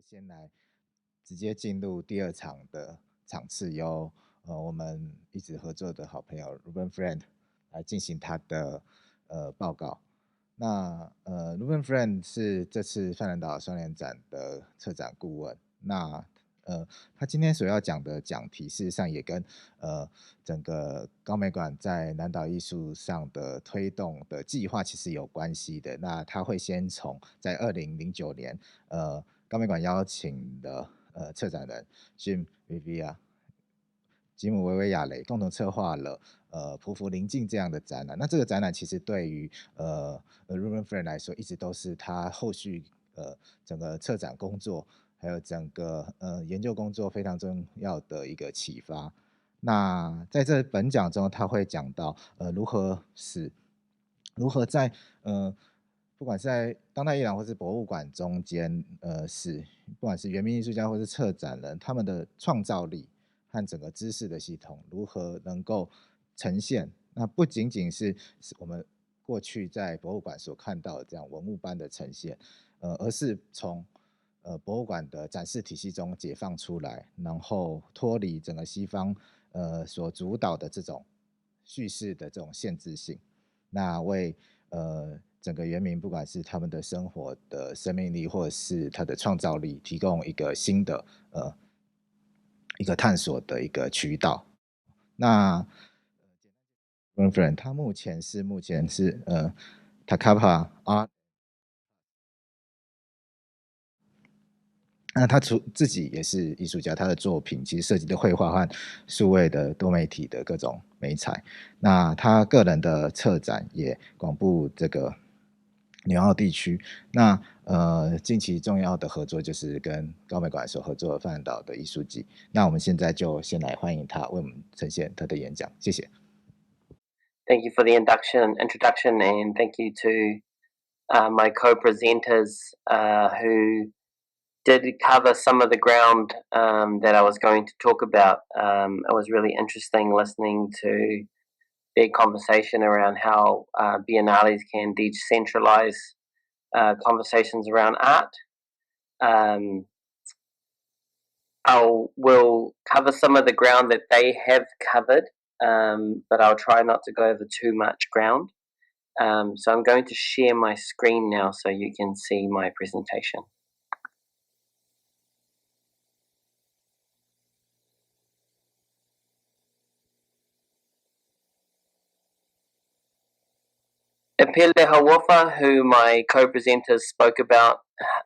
先来直接进入第二场的场次，由我们一直合作的好朋友 Reuben Friend 来进行他的报告。那Reuben Friend 是这次泛蓝岛双年展的策展顾问。那他今天所要讲的讲题，事实上也跟整个高美馆在南岛艺术上的推动的计划其实有关系的。那他会先从在2009年高美馆邀请的策展人 Jim Vivieaere 吉姆维维亚雷共同策划了匍匐临近这样的展览。那这个展览其实对于Reuben Friend 来说，一直都是他后续整个策展工作还有整个研究工作非常重要的一个启发。那在这本讲中，他会讲到如何在不管是在当代艺廊或是博物馆中间不管是原民艺术家或是策展人，他们的创造力和整个知识的系统如何能够呈现，那不仅仅是我们过去在博物馆所看到的这样文物般的呈现，而是从博物馆的展示体系中解放出来，然后脱离整个西方所主导的这种叙事的这种限制性，那为整个原民不管是他们的生活的生命力或者是他的创造力提供一个新的一个探索的一个渠道。那他目前是Takapa Art， 那他自己也是艺术家，他的作品其实涉及的绘画和数位的多媒体的各种媒材。那他个人的策展也广布这个纽澳地区。那近期重要的合作就是跟高美馆所合作的泛蓝岛的艺术季。那我们现在就先来欢迎他为我们呈现他的演讲，谢谢。Thank you for the introduction, and thank you to my co-presenters who did cover some of the ground that I was going to talk about. It was really interesting listening to their conversation around how biennales can decentralize conversations around art. We'll cover some of the ground that they have covered, but I'll try not to go over too much ground. So I'm going to share my screen now so you can see my presentation. Epele Hawofa, who my co-presenters spoke about,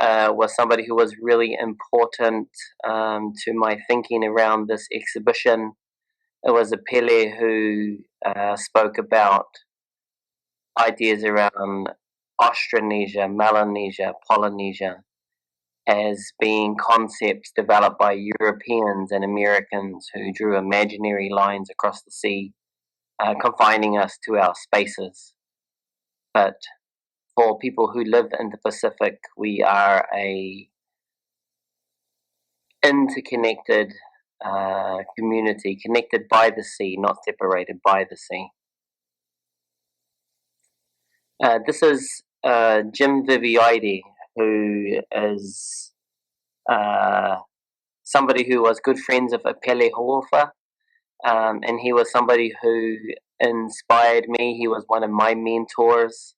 was somebody who was really important to my thinking around this exhibition. It was Epele who spoke about ideas around Austronesia, Melanesia, Polynesia as being concepts developed by Europeans and Americans who drew imaginary lines across the sea, confining us to our spaces. But for people who live in the Pacific, we are a interconnected community, connected by the sea, not separated by the sea. This is Jim Vivieaere, who is somebody who was good friends of Epele Hawofa, and he was somebody who inspired me. He was one of my mentors.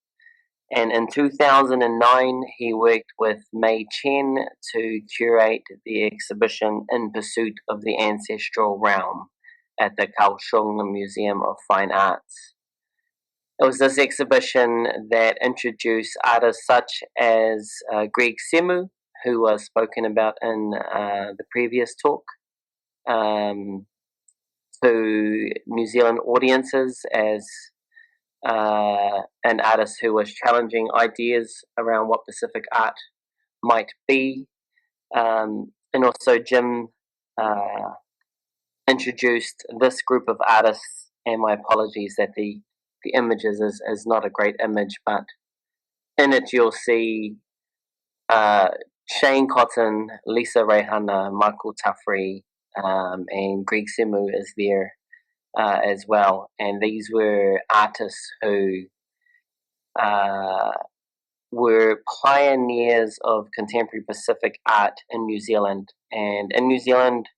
And in 2009, he worked with Mei Chen to curate the exhibition In Pursuit of the Ancestral Realm at the Kaohsiung Museum of Fine Arts. It was this exhibition that introduced artists such as Greg Semu, who was spoken about in the previous talk, to New Zealand audiences as an artist who was challenging ideas around what Pacific art might be. And also Jim introduced this group of artists, and my apologies that the images is not a great image, but in it you'll see Shane Cotton, Lisa Rehana, Michael Tuffrey, and Greg Semu is there as well. And these were artists who were pioneers of contemporary Pacific art in New Zealand. And in New Zealand,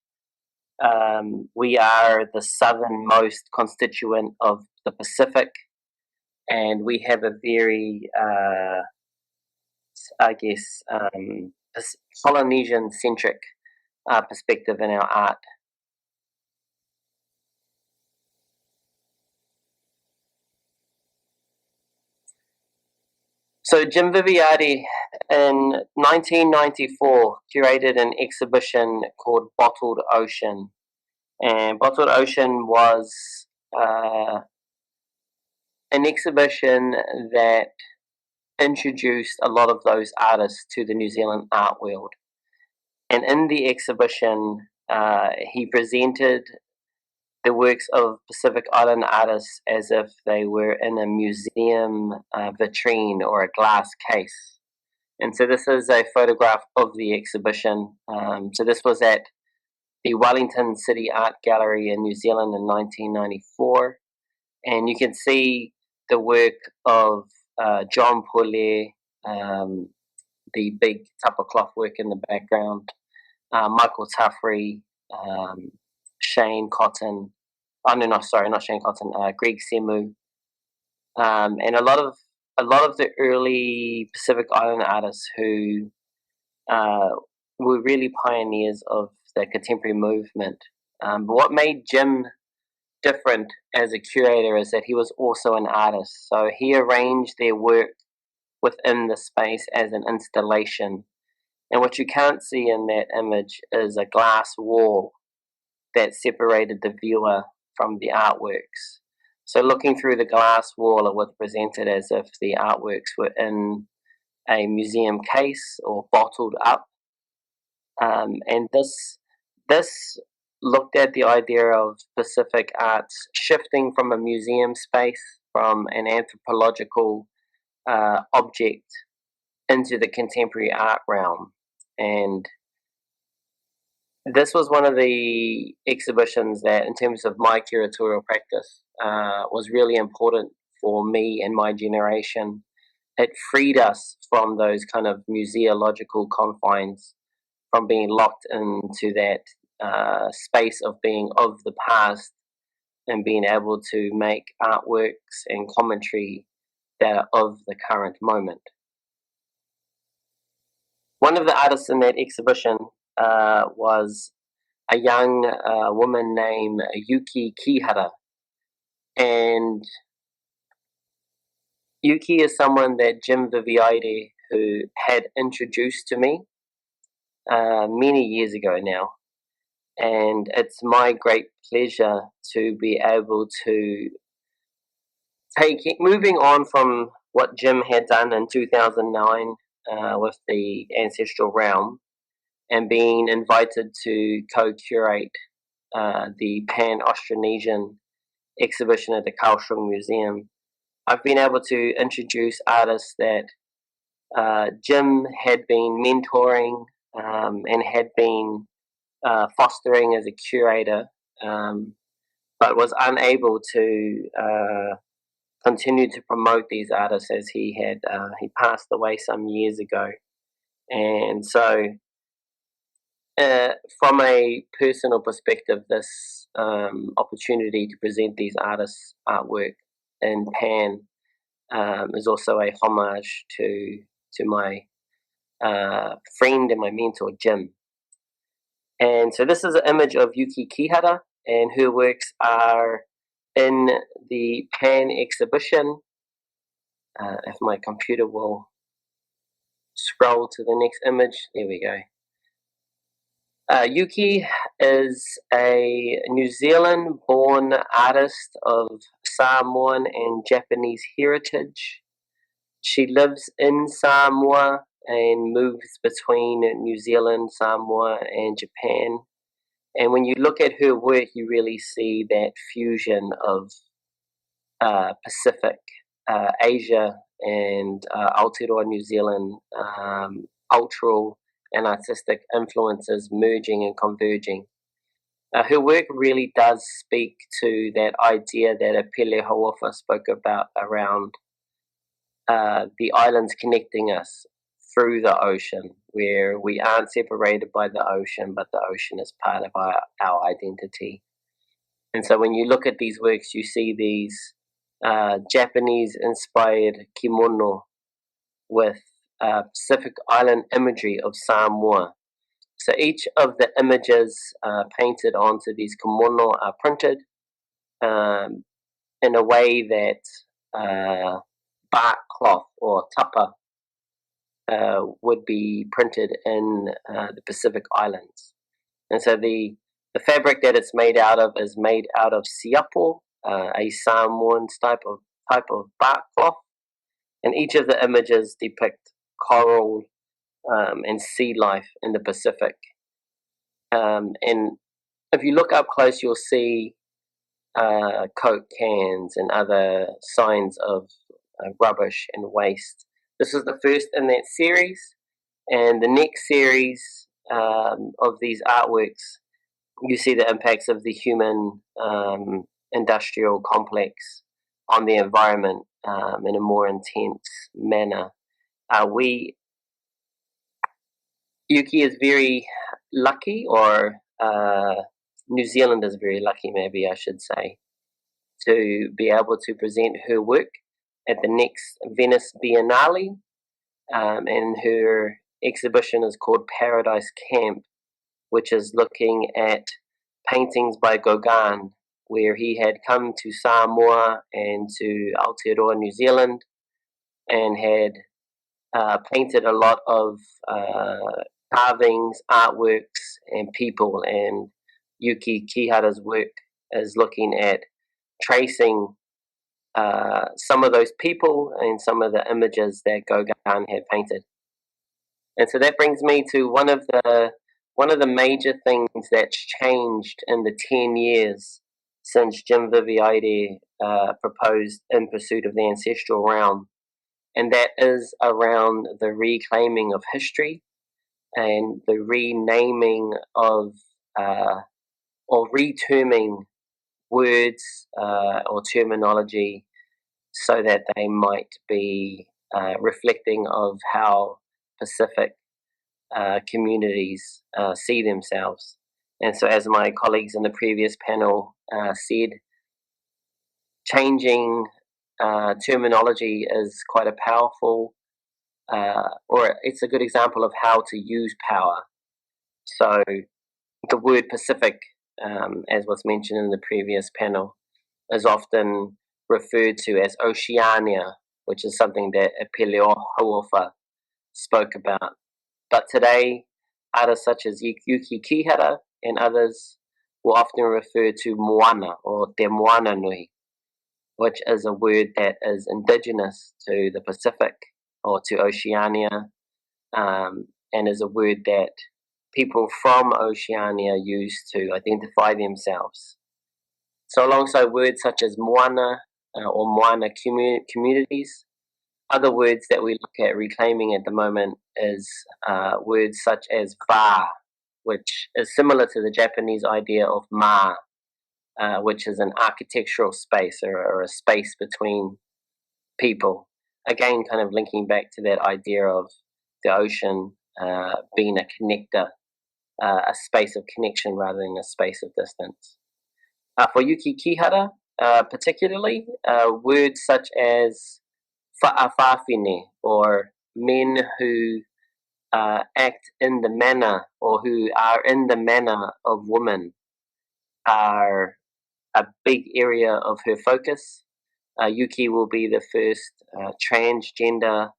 we are the southernmost constituent of the Pacific, and we have a very, Polynesian-centric perspective in our art. So Jim Vivieaere in 1994 curated an exhibition called Bottled Ocean. And Bottled Ocean was an exhibition that introduced a lot of those artists to the New Zealand art world. And in the exhibition, he presented the works of Pacific Island artists as if they were in a museum vitrine or a glass case. And so this is a photograph of the exhibition. So this was at the Wellington City Art Gallery in New Zealand in 1994. And you can see the work of John Pule, the big tapa cloth work in the background, Michael Tuffrey, Shane Cotton, not Shane Cotton, Greg Semu, and a lot of the early Pacific Island artists who were really pioneers of the contemporary movement. But what made Jim different as a curator is that he was also an artist. So he arranged their work within the space as an installation. And what you can't see in that image is a glass wall that separated the viewer from the artworks. So looking through the glass wall, it was presented as if the artworks were in a museum case or bottled up. And this looked at the idea of Pacific arts shifting from a museum space, from an anthropological object, into the contemporary art realm. And this was one of the exhibitions that, in terms of my curatorial practice, was really important for me and my generation. It freed us from those kind of museological confines, from being locked into that space of being of the past, and being able to make artworks and commentary that are of the current moment. One of the artists in that exhibition was a young woman named Yuki Kihara. And Yuki is someone that Jim Vivieaere, who had introduced to me many years ago now. And it's my great pleasure to be able to moving on from what Jim had done in 2009 with the Ancestral Realm, and being invited to co-curate the Pan-Austronesian exhibition at the Kaohsiung Museum. I've been able to introduce artists that Jim had been mentoring and had been fostering as a curator, but was unable to continue to promote these artists as he passed away some years ago. And so from a personal perspective, this opportunity to present these artists' artwork in Pan is also a homage to my friend and my mentor, Jim. And so this is an image of Yuki Kihara, and her works are in the Pan exhibition. If my computer will scroll to the next image, there we go. Yuki is a New Zealand-born artist of Samoan and Japanese heritage. She lives in Samoa and moves between New Zealand, Samoa, and Japan. And when you look at her work, you really see that fusion of Pacific, Asia, and Aotearoa New Zealand, cultural and artistic influences merging and converging. Her work really does speak to that idea that Apele Hauofa spoke about around the islands connecting us through the ocean, where we aren't separated by the ocean, but the ocean is part of our identity. And so when you look at these works, you see these Japanese-inspired kimono with Pacific Island imagery of Samoa. So each of the images painted onto these kimono are printed in a way that bark cloth or tapa would be printed in the Pacific Islands. And so the fabric that it's made out of is made out of siapo, a Samoan type of bark cloth. And each of the images depict coral and sea life in the Pacific. And if you look up close, you'll see Coke cans and other signs of rubbish and waste. This is the first in that series, and the next series of these artworks, you see the impacts of the human industrial complex on the environment in a more intense manner. Yuki is very lucky, or New Zealand is very lucky, maybe I should say, to be able to present her work at the next Venice Biennale, and her exhibition is called Paradise Camp, which is looking at paintings by Gauguin, where he had come to Samoa and to Aotearoa, New Zealand, and had painted a lot of carvings, artworks, and people. And Yuki Kihara's work is looking at tracing some of those people and some of the images that Gauguin had painted. And so that brings me to one of the major things that's changed in the 10 years since Jim Vivieaere proposed In Pursuit of the Ancestral Realm, and that is around the reclaiming of history and the renaming of or reterming words or terminology so that they might be reflecting of how Pacific communities see themselves. And so, as my colleagues in the previous panel said, changing terminology is quite a powerful, or it's a good example of how to use power. So the word Pacific, as was mentioned in the previous panel, is often referred to as Oceania, which is something that Apeleo Hauofa spoke about. But today, artists such as Yuki Kihara and others will often refer to Moana or Te Moana Nui, which is a word that is indigenous to the Pacific or to Oceania, and is a word that people from Oceania use to identify themselves. So alongside words such as Moana or Moana communities, other words that we look at reclaiming at the moment is words such as va, which is similar to the Japanese idea of ma, which is an architectural space or a space between people. Again, kind of linking back to that idea of the ocean being a connector, a space of connection rather than a space of distance. For Yuki Kihara, particularly, words such as fa'afafine, or men who act in the manner or who are in the manner of women, are a big area of her focus. Yuki will be the first transgender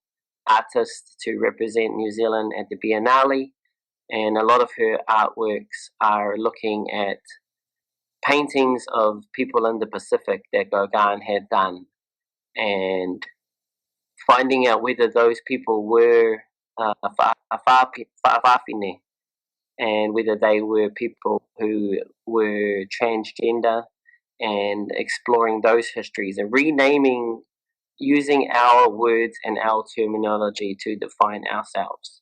artist to represent New Zealand at the Biennale, and a lot of her artworks are looking at paintings of people in the Pacific that Gauguin had done, and finding out whether those people were fa'afafine, and whether they were people who were transgender, and exploring those histories and renaming, using our words and our terminology to define ourselves.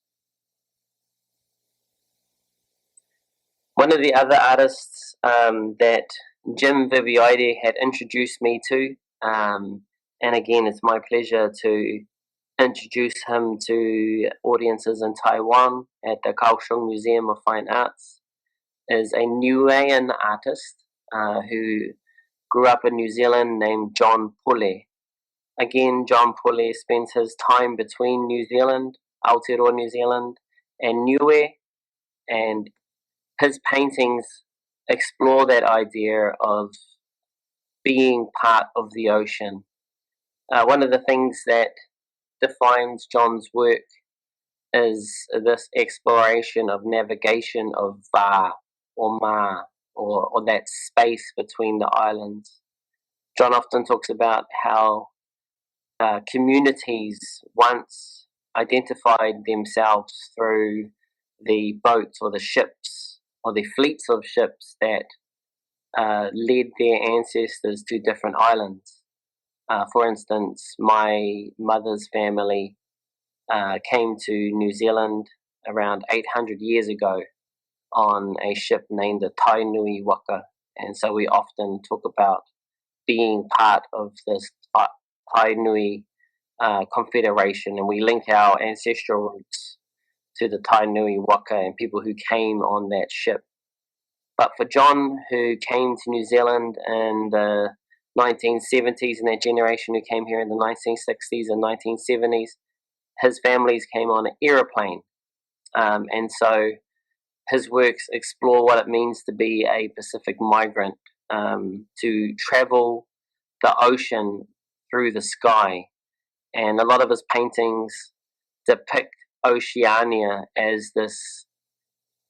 One of the other artists that Jim Vivieaere had introduced me to, and again, it's my pleasure to introduce him to audiences in Taiwan at the Kaohsiung Museum of Fine Arts, is a Niuean artist who grew up in New Zealand named John Pule. Again, John Pule spends his time between New Zealand, Aotearoa New Zealand, and Niue, and his paintings explore that idea of being part of the ocean. One of the things that defines John's work is this exploration of navigation of Va or Ma, or that space between the islands. John often talks about how communities once identified themselves through the boats or the ships or the fleets of ships that led their ancestors to different islands. For instance, my mother's family came to New Zealand around 800 years ago on a ship named the Tainui Waka, and so we often talk about being part of this Tainui confederation, and we link our ancestral roots to the Tainui Waka and people who came on that ship. But for John, who came to New Zealand in the 1970s, and that generation who came here in the 1960s and 1970s, his families came on an aeroplane. And so his works explore what it means to be a Pacific migrant, to travel the ocean through the sky. And a lot of his paintings depict Oceania as this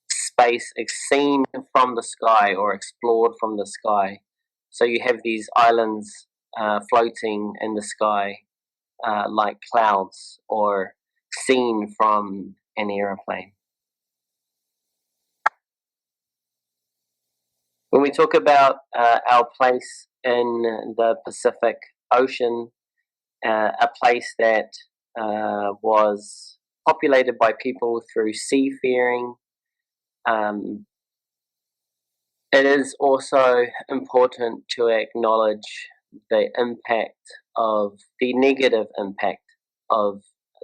space seen from the sky or explored from the sky. So you have these islands floating in the sky like clouds, or seen from an aeroplane. When we talk about our place in the Pacific Ocean, a place that was populated by people through seafaring, it is also important to acknowledge the negative impact of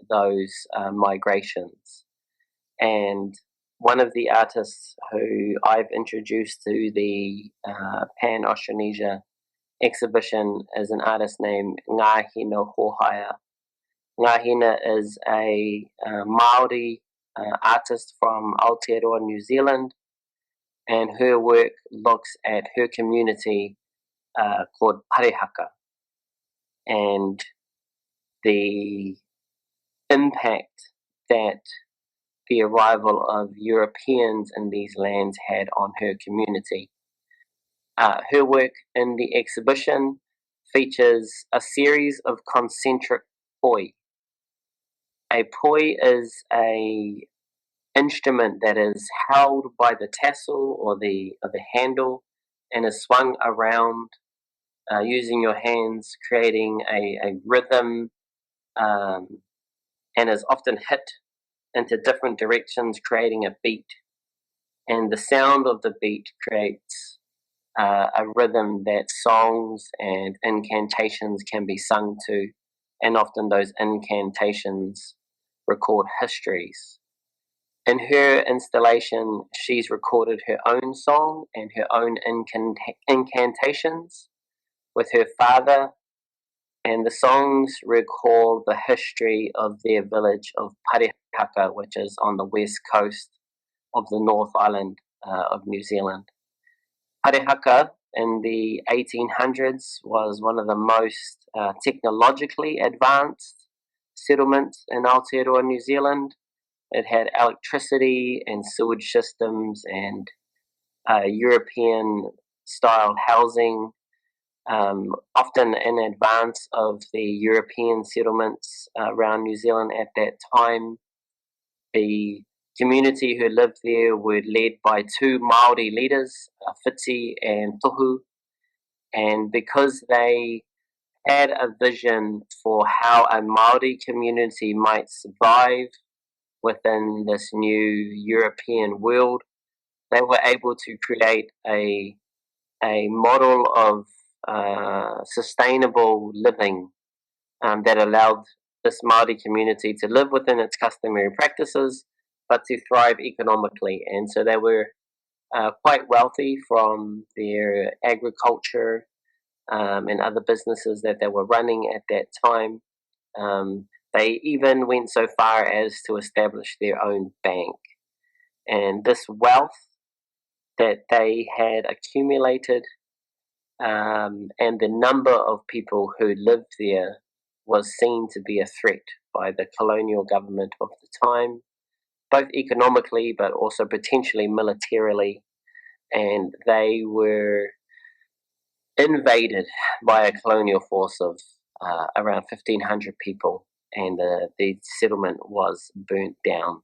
those migrations. And one of the artists who I've introduced to the Pan-Oceanesia exhibition is an artist named Ngahina Hohaia. Ngahina is a Maori artist from Aotearoa New Zealand, and her work looks at her community called Parehaka, and the impact that the arrival of Europeans in these lands had on her community. Her work in the exhibition features a series of concentric poi. A poi is a instrument that is held by the tassel or the handle and is swung around using your hands, creating a rhythm, and is often hit into different directions, creating a beat. And the sound of the beat creates a rhythm that songs and incantations can be sung to, and often those incantations record histories. In her installation, she's recorded her own song and her own incantations with her father, and the songs recall the history of their village of Parehaka, which is on the west coast of the North Island of New Zealand. Parehaka in the 1800s was one of the most technologically advanced settlements in Aotearoa New Zealand. It had electricity and sewage systems and European-style housing, often in advance of the European settlements around New Zealand at that time. The community who lived there were led by two Maori leaders, Whiti and Tohu, and because they had a vision for how a Maori community might survive within this new European world, they were able to create a model of sustainable living that allowed this Maori community to live within its customary practices, but to thrive economically. And so they were quite wealthy from their agriculture and other businesses that they were running at that time. They even went so far as to establish their own bank. And this wealth that they had accumulated and the number of people who lived there was seen to be a threat by the colonial government of the time, both economically but also potentially militarily. And they were invaded by a colonial force of around 1,500 people, and the settlement was burnt down.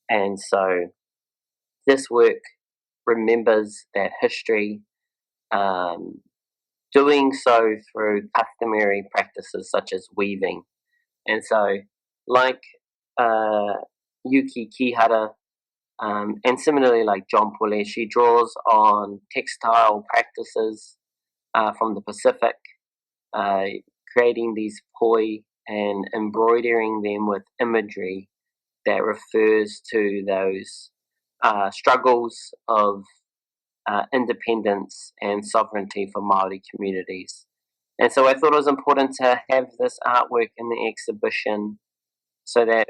And so this work remembers that history, doing so through customary practices such as weaving. And so, like Yuki Kihara, and similarly like John Pule, she draws on textile practices from the Pacific, creating these poi and embroidering them with imagery that refers to those struggles of independence and sovereignty for Maori communities. And so I thought it was important to have this artwork in the exhibition so that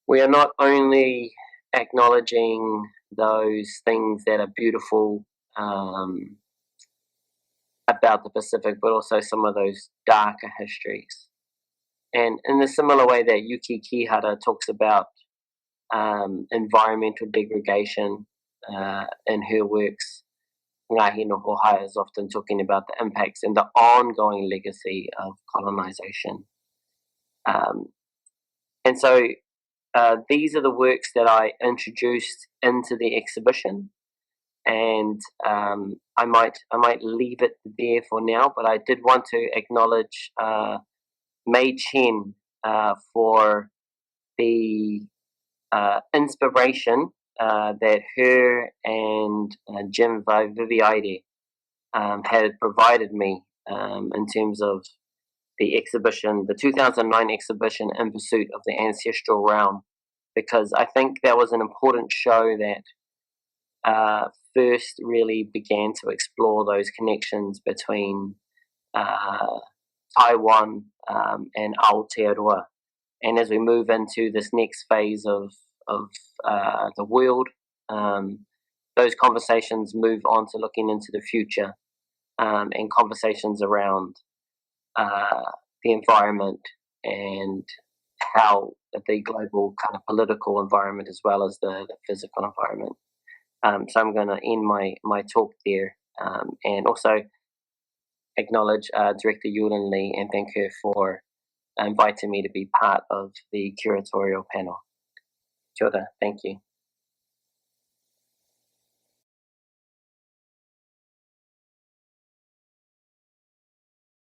we are not only acknowledging those things that are beautiful about the Pacific, but also some of those darker histories. And in a similar way that Yuki Kihara talks about environmental degradation in her works, Ngahi no Hohaia is often talking about the impacts and the ongoing legacy of colonization. And so these are the works that I introduced into the exhibition, and I might leave it there for now. But I did want to acknowledge Mei Chen for the inspiration that her and Jim Vivieaere had provided me in terms of the exhibition, the 2009 exhibition, In Pursuit of the Ancestral Realm, because I think that was an important show that first really began to explore those connections between Taiwan and Aotearoa. And as we move into this next phase of the world, those conversations move on to looking into the future and conversations around the environment and how the global kind of political environment as well as the physical environment. So I'm going to end my talk there and also acknowledge Director Yulin Lee and thank her for inviting me to be part of the curatorial panel. Kia ora, thank you.